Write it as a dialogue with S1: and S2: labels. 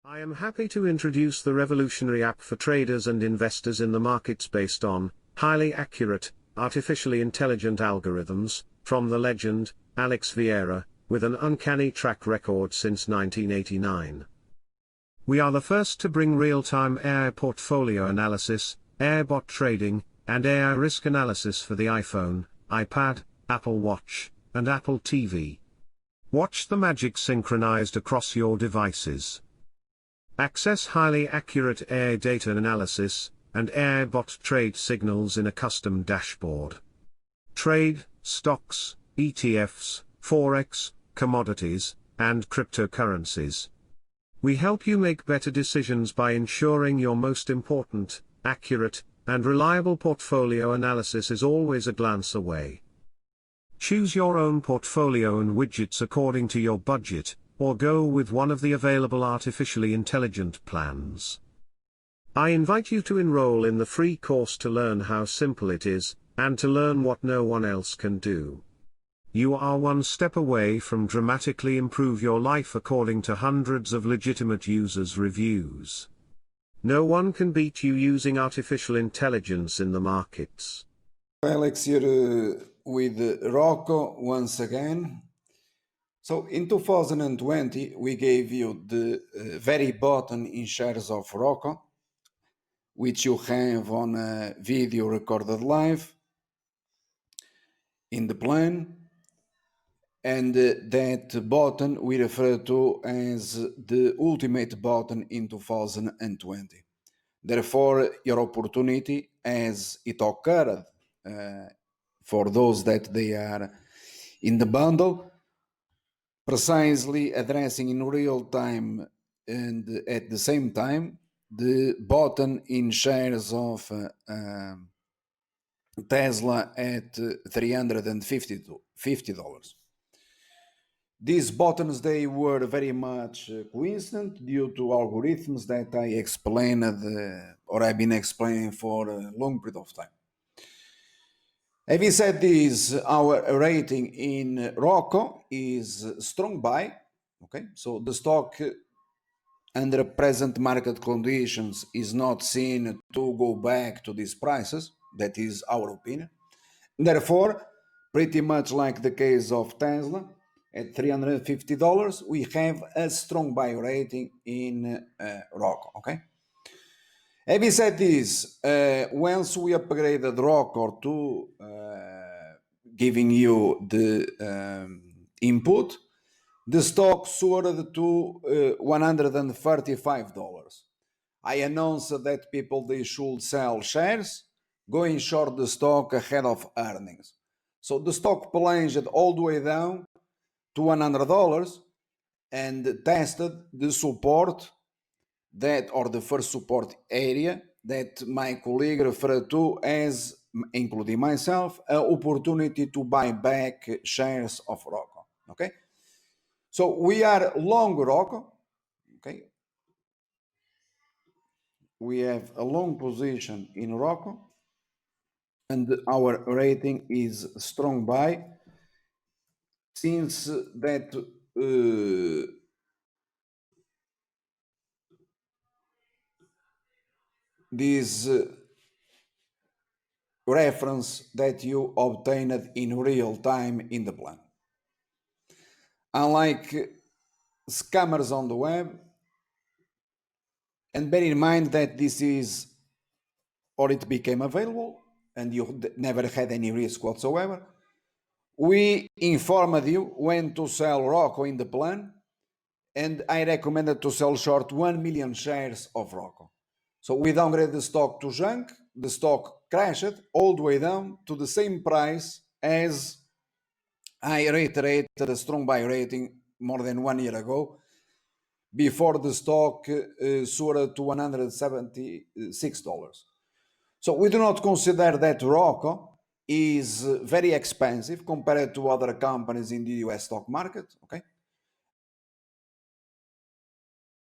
S1: I am happy to introduce the revolutionary app for traders and investors in the markets based on highly accurate, artificially intelligent algorithms from the legend, Alex Vieira, with an uncanny track record since 1989. We are the first to bring real-time AI portfolio analysis, AI bot trading, and AI risk analysis for the iPhone, iPad, Apple Watch, and Apple TV. Watch the magic synchronized across your devices. Access highly accurate AI data analysis, and AI bot trade signals in a custom dashboard. Trade, stocks, ETFs, Forex, commodities, and cryptocurrencies. We help you make better decisions by ensuring your most important, accurate, and reliable portfolio analysis is always a glance away. Choose your own portfolio and widgets according to your budget, or go with one of the available artificially intelligent plans. I invite you to enroll in the free course to learn how simple it is, and to learn what no one else can do. You are one step away from dramatically improve your life according to hundreds of legitimate users' reviews. No one can beat you using artificial intelligence in the markets.
S2: Alex here with ROKU once again. So in 2020, we gave you the very bottom in shares of ROKU, which you have on a video recorded live in the plan. And that button we refer to as the ultimate button in 2020. Therefore, your opportunity as it occurred for those that they are in the bundle, precisely addressing in real time and at the same time the button in shares of Tesla at $350. These buttons, they were very much coincident due to algorithms that I explained or I've been explaining for a long period of time. Having said this, our rating in ROKU is strong buy. Okay, so the stock under present market conditions is not seen to go back to these prices. That is our opinion. Therefore, pretty much like the case of Tesla, at $350, we have a strong buy rating in ROKU. Okay. Having said this, once we upgraded ROKU to giving you the input, the stock soared to $135. I announced that people, they should sell shares, going short the stock ahead of earnings. So the stock plunged all the way down to $100 and tested the support that, or the first support area that my colleague referred to as, including myself, an opportunity to buy back shares of ROKU. Okay, so we are long ROKU. Okay, we have a long position in ROKU, and our rating is strong buy, since that this reference that you obtained in real time in the plan. Unlike scammers on the web, and bear in mind that this is, or it became available, and you never had any risk whatsoever, we informed you when to sell ROKU in the plan, and I recommended to sell short 1 million shares of ROKU. So we downgraded the stock to junk, the stock crashed all the way down to the same price as I reiterated a strong buy rating more than 1 year ago, before the stock soared to $176. So we do not consider that ROKU is very expensive compared to other companies in the US stock market. Okay,